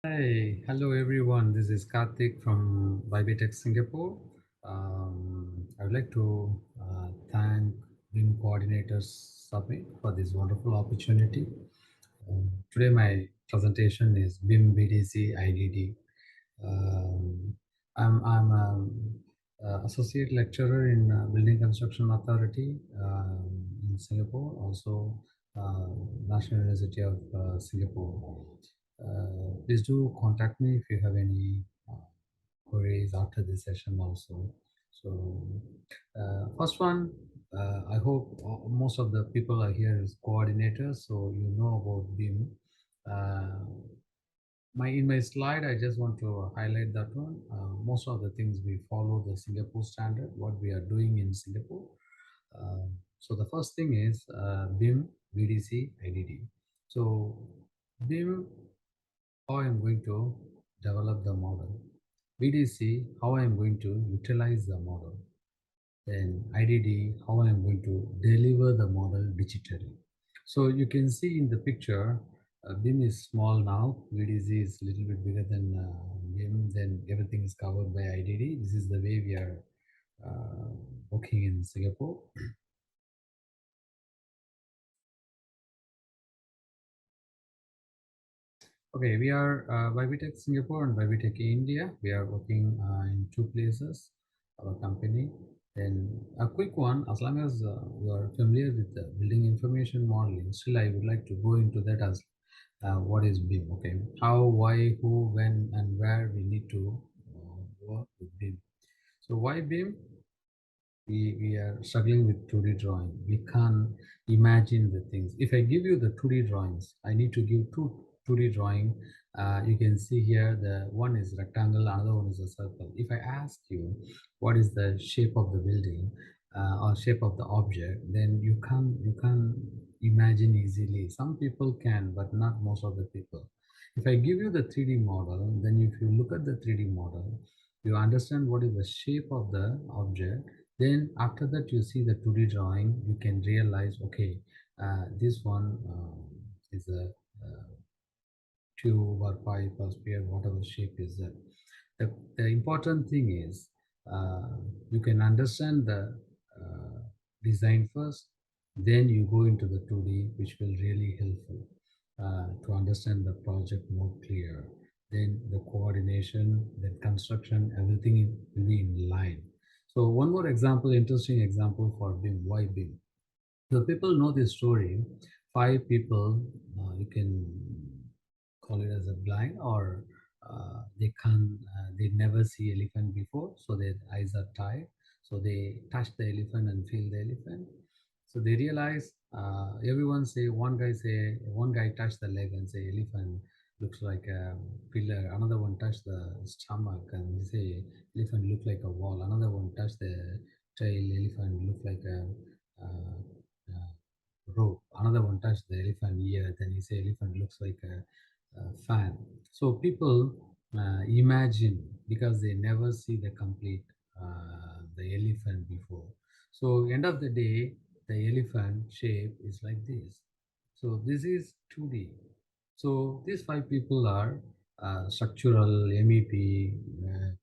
Hey, hello everyone. This is Karthik from BYBITECH Singapore. I would like to thank BIM Coordinators Summit for this wonderful opportunity. Today my presentation is BIM-VDC-IDD. Um, I'm associate lecturer in Building Construction Authority in Singapore, also uh, National University of Singapore. Please do contact me if you have any queries after this session also. So first one, I hope most of the people are here as coordinators, so you know about BIM. Uh, in my slide, I just want to highlight that one. Most of the things we follow the Singapore standard, what we are doing in Singapore. So the first thing is BIM, VDC, IDD. So BIM, how I'm going to develop the model. VDC, how I'm going to utilize the model. Then IDD, how I'm going to deliver the model digitally. So you can see in the picture, BIM is small now, VDC is a little bit bigger than BIM, then everything is covered by IDD. This is the way we are working in Singapore. Okay, we are BYBITECH Singapore and BYBITECH India. We are working in two places, our company. Then a quick one, as long as you are familiar with the building information modeling, still I would like to go into that as what is BIM, okay? How, why, who, when, and where we need to work with BIM. So why BIM? We are struggling with 2D drawing. We can't imagine the things. If I give you the 2D drawings, I need to give 2D drawing. You can see here the one is rectangle, another one is a circle. If I ask you what is the shape of the building or shape of the object, then you can't imagine easily. Some people can, but not most of the people. If I give you the 3D model, then if you look at the 3D model, you understand what is the shape of the object. Then after that you see the 2D drawing, you can realize, okay, this one is a tube or pipe or sphere, whatever shape is that. The important thing is you can understand the design first, then you go into the 2D, which will really helpful to understand the project more clear. Then the coordination, then construction, everything will be in line. So one more example, interesting example for BIM. Why BIM? So people know this story. Five people, you can call it as a blind, or they never see elephant before, so their eyes are tired. So they touch the elephant and feel the elephant. So they realize, everyone say, one guy touched the leg and say elephant looks like a pillar. Another one touched the stomach and he say elephant look like a wall. Another one touched the tail, elephant look like a uh, rope. Another one touched the elephant ear, then he say elephant looks like a fan. So people imagine because they never see the complete the elephant before. So end of the day, the elephant shape is like this. So this is 2D. So these five people are structural, MEP,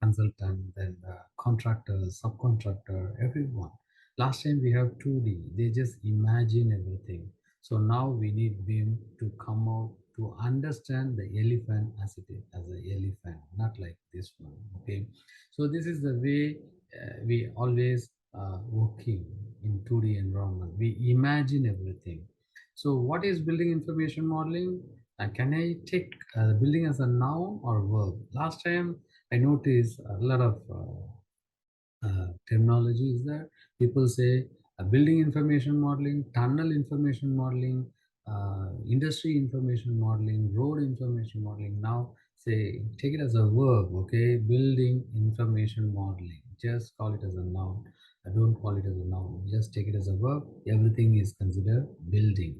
consultant, then contractor, subcontractor, everyone. Last time we have 2D, they just imagine everything. So now we need BIM to come out to understand the elephant as it is, as an elephant, not like this one. Okay, so this is the way we always working in 2D environment. We imagine everything. So what is building information modeling? Can I take building as a noun or verb? Last time I noticed a lot of terminology is there. People say building information modeling, tunnel information modeling, industry information modeling, road information modeling. Now say take it as a verb, okay? Building information modeling. Just call it as a noun. I don't call it as a noun. Just take it as a verb. Everything is considered building.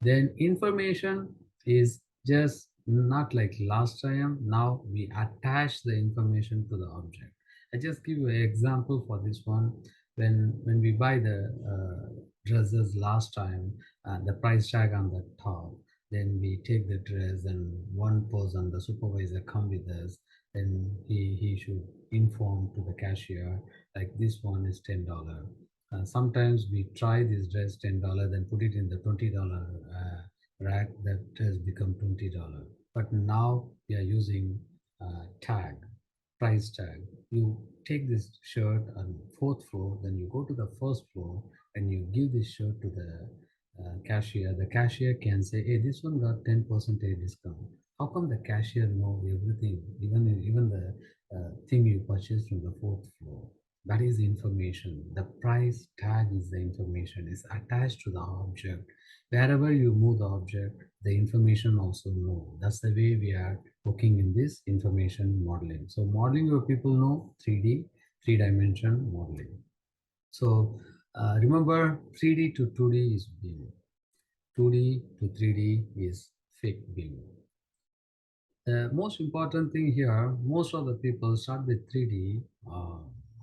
Then information is just not like last time. Now we attach the information to the object. I just give you an example for this one. When we buy the dresses last time, the price tag on the top. Then we take the dress, and one person, the supervisor, come with us. Then he should inform to the cashier like this one is $10. Sometimes we try this dress $10, then put it in the $20 rack. That dress become $20. But now we are using tag, price tag. You take this shirt on fourth floor, then you go to the first floor and you give this shirt to the cashier. The cashier can say, "Hey, this one got 10% discount." How come the cashier know everything, even the thing you purchased from the fourth floor? That is information. The price tag is the information. Is attached to the object. Wherever you move the object, the information also know. That's the way we are working in this information modeling. So modeling, your people know 3D, three-dimension modeling. So remember, 3D to 2D is BIM. 2D to 3D is fake BIM. The most important thing here, most of the people start with 3D.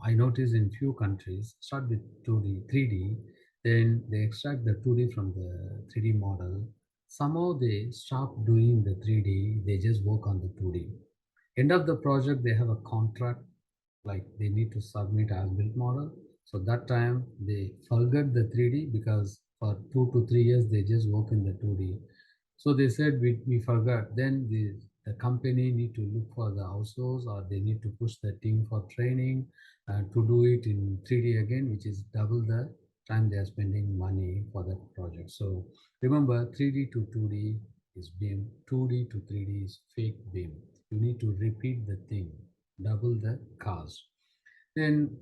I notice in few countries start with 2D, 3D, then they extract the 2D from the 3D model. Somehow they stop doing the 3D, they just work on the 2D. End of the project, they have a contract, like they need to submit as built model. So that time they forget the 3D because for 2 to 3 years they just work in the 2D. So they said we forgot. Then the company need to look for the outsource, or they need to push the team for training to do it in 3D again, which is double the time they are spending money for that project. So remember, 3D to 2D is BIM, 2D to 3D is fake BIM. You need to repeat the thing, double the cost. Then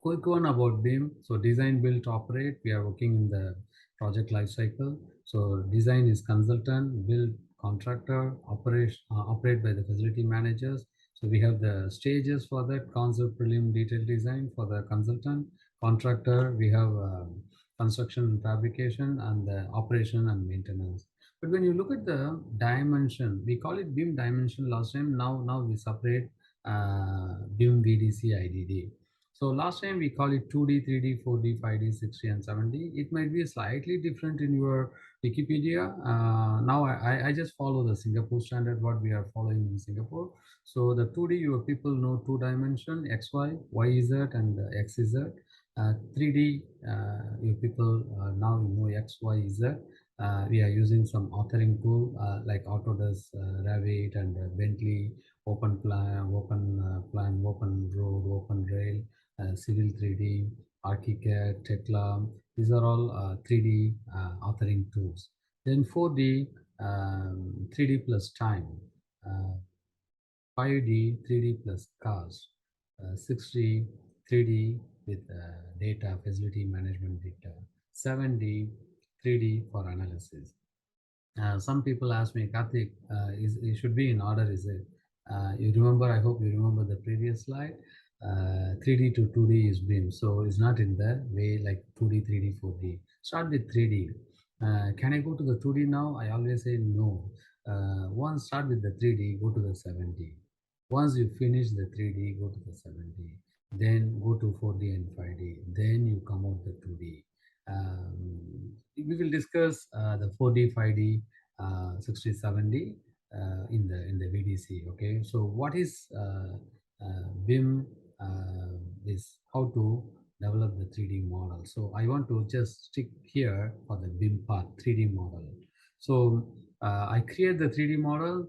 quick one about BIM. So design, build, operate. We are working in the project life cycle. So design is consultant, build contractor, operate by the facility managers. So we have the stages for that: concept, prelim, detailed design for the consultant. Contractor, we have construction and fabrication, and the operation and maintenance. But when you look at the dimension, we call it BIM dimension last time. Now we separate BIM-VDC-IDD. So last time we call it 2D, 3D, 4D, 5D, 6D, and 7D. It might be slightly different in your Wikipedia. Now I just follow the Singapore standard, what we are following in Singapore. So the 2D, your people know two dimension, X, Y, Y, Z, and X, Z. 3D, your people now you know X, Y, Z. We are using some authoring tool like Autodesk, Revit, and Bentley, Open Road, Open Rail, Civil 3D, ArchiCAD, Tekla. These are all 3D authoring tools. Then 4D, 3D plus time, 5D, 3D plus cost, 6D, 3D with data, facility management data, 7D, 3D for analysis. Some people ask me, Karthik, it should be in order, is it? You remember, I hope you remember the previous slide. 3D to 2D is BIM, so it's not in the way like 2D, 3D, 4D. Start with 3D. Can I go to the 2D now? I always say no. Once start with the 3D, go to the 7D. Once you finish the 3D, go to the 7D. Then go to 4D and 5D. Then you come out the 2D. We will discuss the 4D, 5D, 60, 70 in the VDC. Okay, so what is BIM? Is how to develop the 3D model. So I want to just stick here for the BIM part, 3D model. So I create the 3D model.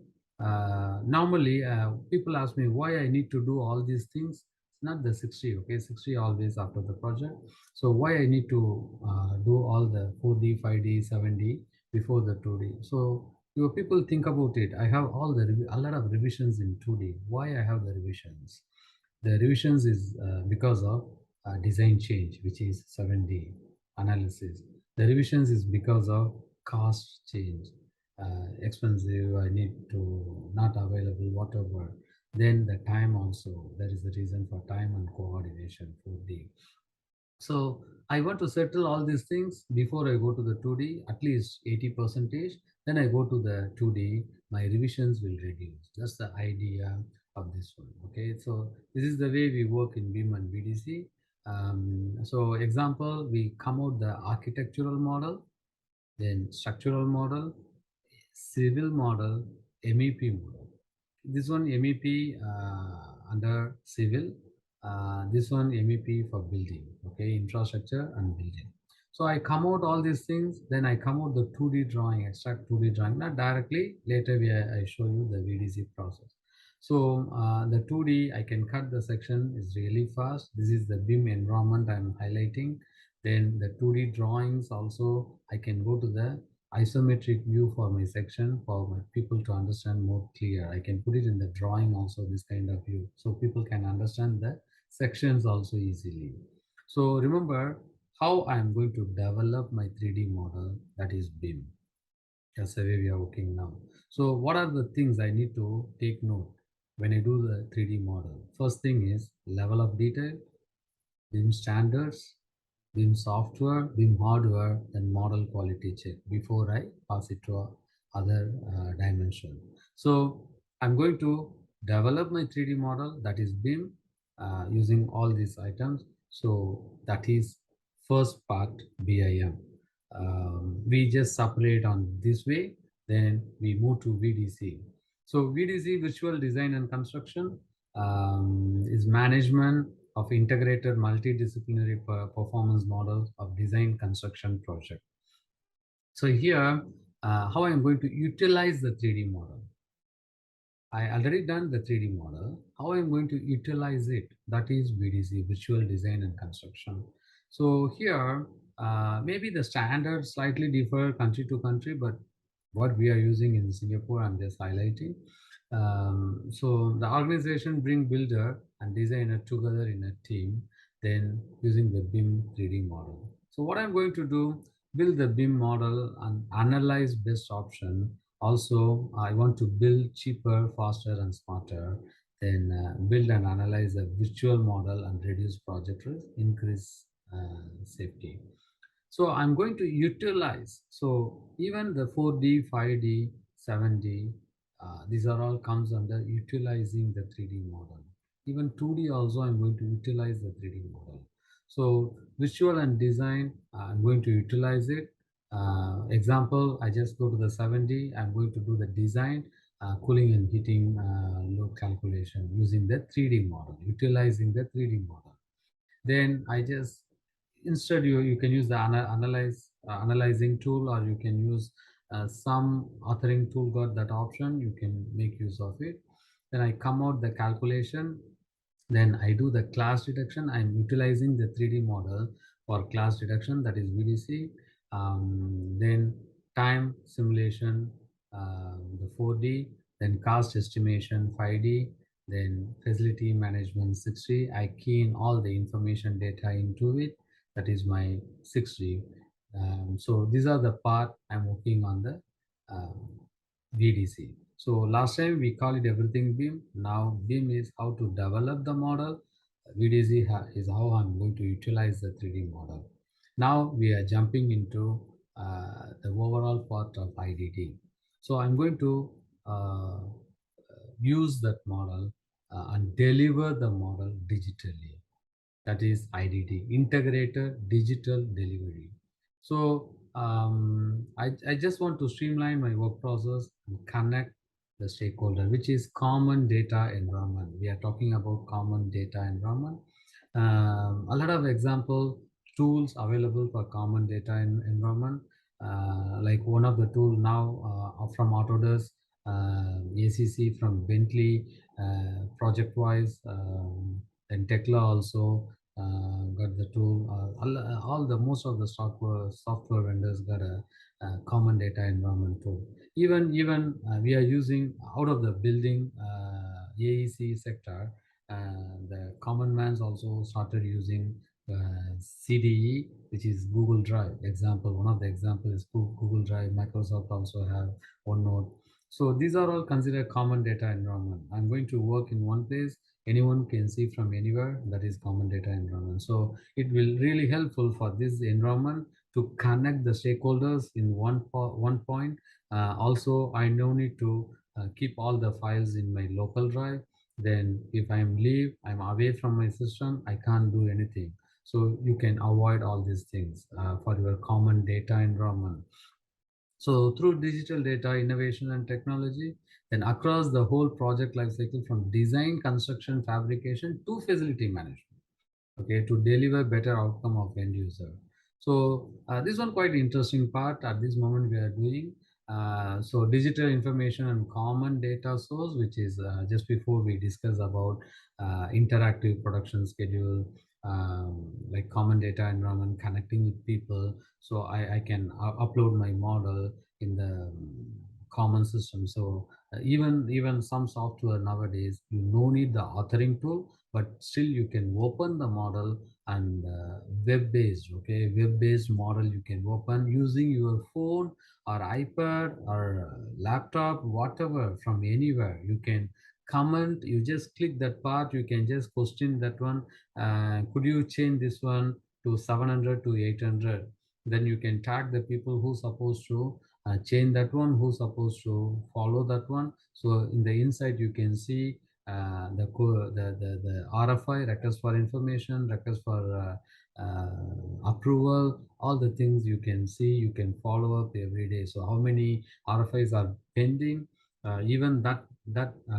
Normally, people ask me why I need to do all these things. It's not the 60, okay? 60 always after the project. So why I need to do all the 4D, 5D, 7D before the 2D? So your people think about it. I have a lot of revisions in 2D. Why I have the revisions? The revisions is because of design change, which is 7D analysis. The revisions is because of cost change, expensive, I need to not available, whatever. Then the time also, there is a reason for time and coordination, 4D. So I want to settle all these things before I go to the 2D, at least 80 percentage. Then I go to the 2D, my revisions will reduce. That's the idea of this one. Okay, so this is the way we work in BIM and BDC. So example, we come out the architectural model, then structural model, civil model, MEP model. This one MEP under civil, this one MEP for building, okay, infrastructure and building. So I come out all these things, then I come out the 2D drawing, extract 2D drawing, not directly, later I show you the VDC process. So the 2D, I can cut the section, is really fast. This is the BIM environment I'm highlighting. Then the 2D drawings also, I can go to the isometric view for my section for my people to understand more clear. I can put it in the drawing also, this kind of view, so people can understand the sections also easily. So remember how I am going to develop my 3D model, that is BIM. That's the way we are working now. So what are the things I need to take note when I do the 3D model? First thing is level of detail, BIM standards, BIM software, BIM hardware, then model quality check before I pass it to other dimension. So I'm going to develop my 3D model, that is BIM, using all these items. So that is first part, BIM. We just separate on this way, then we move to VDC. So VDC, Visual Design and Construction, is management of integrated multidisciplinary performance models of design construction project. So here, how I am going to utilize the 3D model. I already done the 3D model. How I'm going to utilize it? That is VDC, Visual Design and Construction. So here, maybe the standards slightly differ country to country, but what we are using in Singapore, I'm just highlighting. So the organization bring builder and designer together in a team, then using the BIM 3D model. So what I'm going to do, build the BIM model and analyze best option. Also, I want to build cheaper, faster, and smarter. Then build and analyze a virtual model and reduce project risk, increase safety. So I'm going to utilize, so even the 4D, 5D, 7D, these are all comes under utilizing the 3D model. Even 2D also I'm going to utilize the 3D model. So visual and design, I'm going to utilize it. Example, I just go to the 7D, I'm going to do the design, cooling and heating load calculation using the 3D model, utilizing the 3D model. Then I just, instead you can use the analyzing tool, or you can use some authoring tool, got that option, you can make use of it. Then I come out the calculation, then I do the class detection. I'm utilizing the 3D model for class detection, that is VDC. Then time simulation, the 4D, then cost estimation 5D, then facility management 6D. I key in all the information data into it, that is my 6D. So these are the part I'm working on the VDC. So last time we call it everything BIM. Now BIM is how to develop the model. VDC is how I'm going to utilize the 3D model. Now we are jumping into the overall part of IDD. So I'm going to use that model and deliver the model digitally. That is IDD, Integrated Digital Delivery. So I just want to streamline my work process and connect the stakeholder, which is common data environment. We are talking about common data environment. A lot of example tools available for common data environment. Like one of the tool now from Autodesk, ACC from Bentley, project-wise, then Tekla also got the tool. All the most of the software vendors got a common data environment tool. Even we are using out of the building AEC sector. The common mans also started using CDE, which is Google Drive. Example, one of the example is Google Drive. Microsoft also have OneNote. So these are all considered common data environment. I'm going to work in one place. Anyone can see from anywhere. That is common data environment. So it will really helpful for this environment to connect the stakeholders in one point. Also, I no need to keep all the files in my local drive. Then if I'm leave, I'm away from my system, I can't do anything. So you can avoid all these things for your common data environment. So through digital data, innovation and technology, then across the whole project lifecycle from design, construction, fabrication to facility management, okay, to deliver better outcome of end user. So this one quite interesting part at this moment we are doing. So digital information and common data source, which is just before we discuss about interactive production schedule, like common data environment, connecting with people. So I can upload my model in the common system. So even some software nowadays, you no need the authoring tool, but still you can open the model and web-based, okay, web-based model you can open using your phone or iPad or laptop, whatever, from anywhere. You can comment, you just click that part, you can just question that one, could you change this one to 700 to 800. Then you can tag the people who supposed to change that one, who supposed to follow that one. So in the inside you can see the RFI, request for information, request for approval, all the things you can see, you can follow up every day. So how many RFIs are pending, even that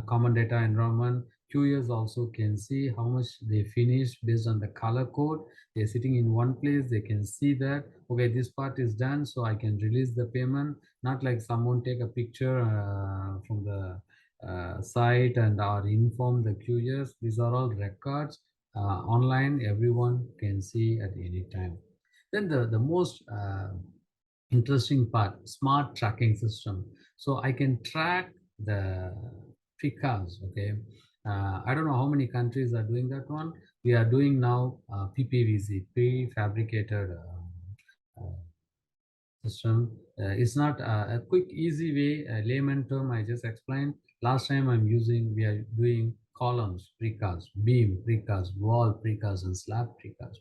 common data environment QS also can see how much they finished based on the color code. They're sitting in one place, they can see that, okay, this part is done, so I can release the payment. Not like someone take a picture from the site and are inform the QS. These are all records online, everyone can see at any time. Then the most interesting part, smart tracking system. So I can track the precast, okay. I don't know how many countries are doing that one. We are doing now PPVC, prefabricated system. It's not a quick, easy way, a layman term I just explained. Last time we are doing columns precast, beam precast, wall precast, and slab precast.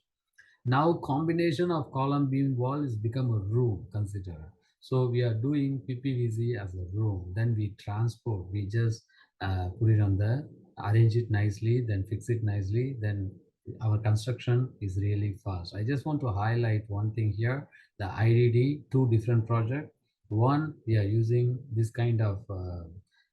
Now combination of column beam wall is become a room consider. So we are doing PPVC as a room. Then we transport. We just put it on the, arrange it nicely, then fix it nicely. Then our construction is really fast. I just want to highlight one thing here. The IDD, two different projects. One, we are using this kind of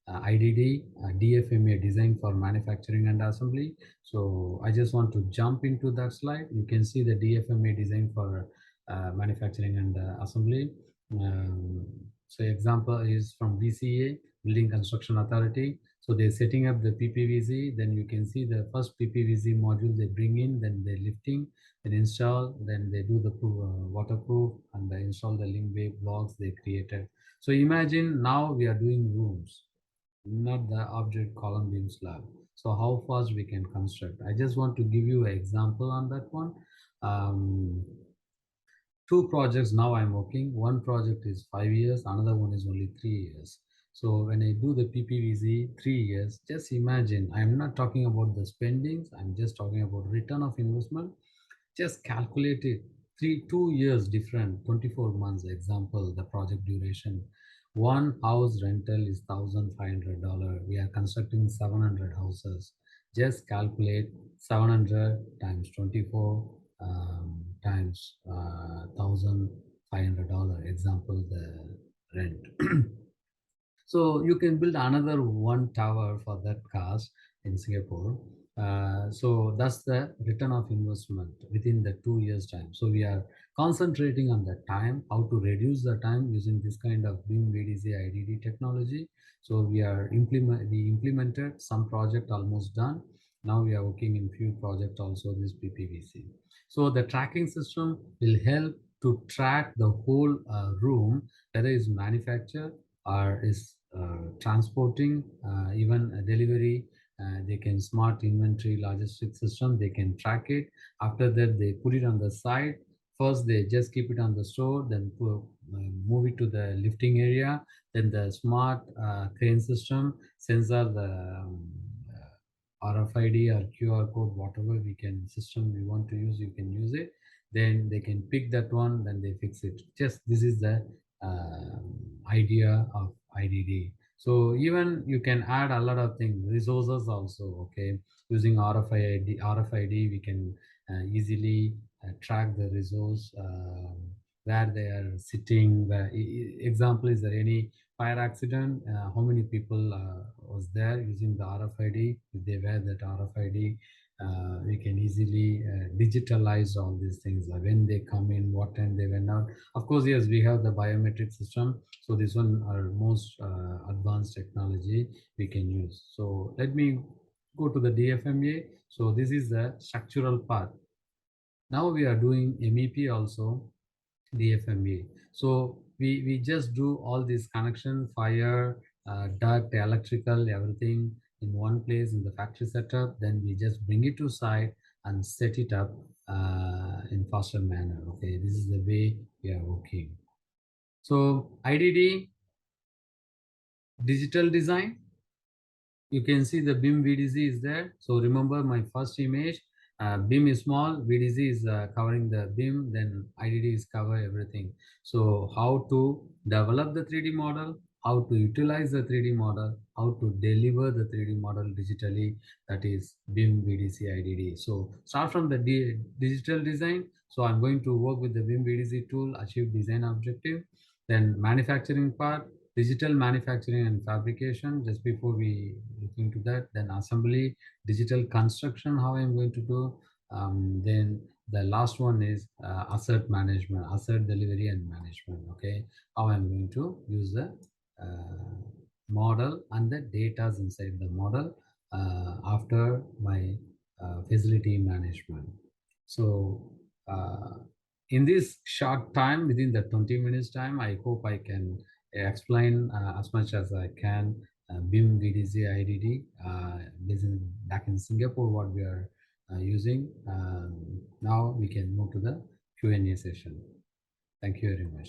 IDD, DFMA, design for manufacturing and assembly. So I just want to jump into that slide. You can see the DFMA design for manufacturing and assembly. Um, so example is from BCA, Building Construction Authority. So they're setting up the PPVC. Then you can see the first PPVC module they bring in, then they're lifting, then install, then they do the waterproof, and they install the link wave blocks they created. So imagine now we are doing rooms, not the object column beam slab. So how fast we can construct. I just want to give you an example on that one. Um, Two projects now I'm working. One project is 5 years, another one is only 3 years. So when I do the PPVC 3 years, just imagine, I'm not talking about the spendings, I'm just talking about return of investment. Just calculate it. 2 years different, 24 months. Example, the project duration. One house rental is $1,500. We are constructing 700 houses. Just calculate 700 times 24 times $1,500. Example, the rent. So you can build another one tower for that cost in Singapore. So that's the return of investment within the 2 years time. So we are concentrating on the time, how to reduce the time using this kind of BIM-VDC-IDD technology. So we implemented some project almost done. Now we are working in few projects also this PPVC. So the tracking system will help to track the whole room, whether it's manufactured or is transporting, even a delivery. They can smart inventory logistics system, they can track it. After that they put it on the site. First they just keep it on the store, then move it to the lifting area. Then the smart crane system sensor the RFID or QR code, whatever we can system we want to use, you can use it. Then they can pick that one, then they fix it. Just this is the idea of IDD. So even you can add a lot of things, resources also, okay. Using RFID, we can easily track the resource where they are sitting. Example, is there any fire accident? How many people was there using the RFID? If they wear that RFID, we can easily digitalize all these things, like when they come in, what time they went out. Of course, yes, we have the biometric system. So this one are most advanced technology we can use. So let me go to the DFMA. So this is the structural part. Now we are doing MEP also, DFMA. So we just do all this connection, fire, duct, electrical, everything in one place in the factory setup. Then we just bring it to site and set it up in faster manner. Okay, this is the way we are working. So IDD, digital design. You can see the BIM VDC is there. So remember my first image, BIM is small, VDC is covering the BIM, then IDD is cover everything. So how to develop the 3D model, how to utilize the 3D model, how to deliver the 3D model digitally, that is BIM VDC IDD. So start from the digital design. So I'm going to work with the BIM VDC tool, achieve design objective. Then manufacturing part, digital manufacturing and fabrication. Just before we look into that, then assembly, digital construction, how I'm going to do. Then the last one is asset management, asset delivery and management. Okay, how I'm going to use the model and the data inside the model after my facility management. So in this short time, within the 20 minutes time, I hope I can explain as much as I can BIM VDC IDD back in Singapore, what we are using. Now we can move to the Q&A session. Thank you very much.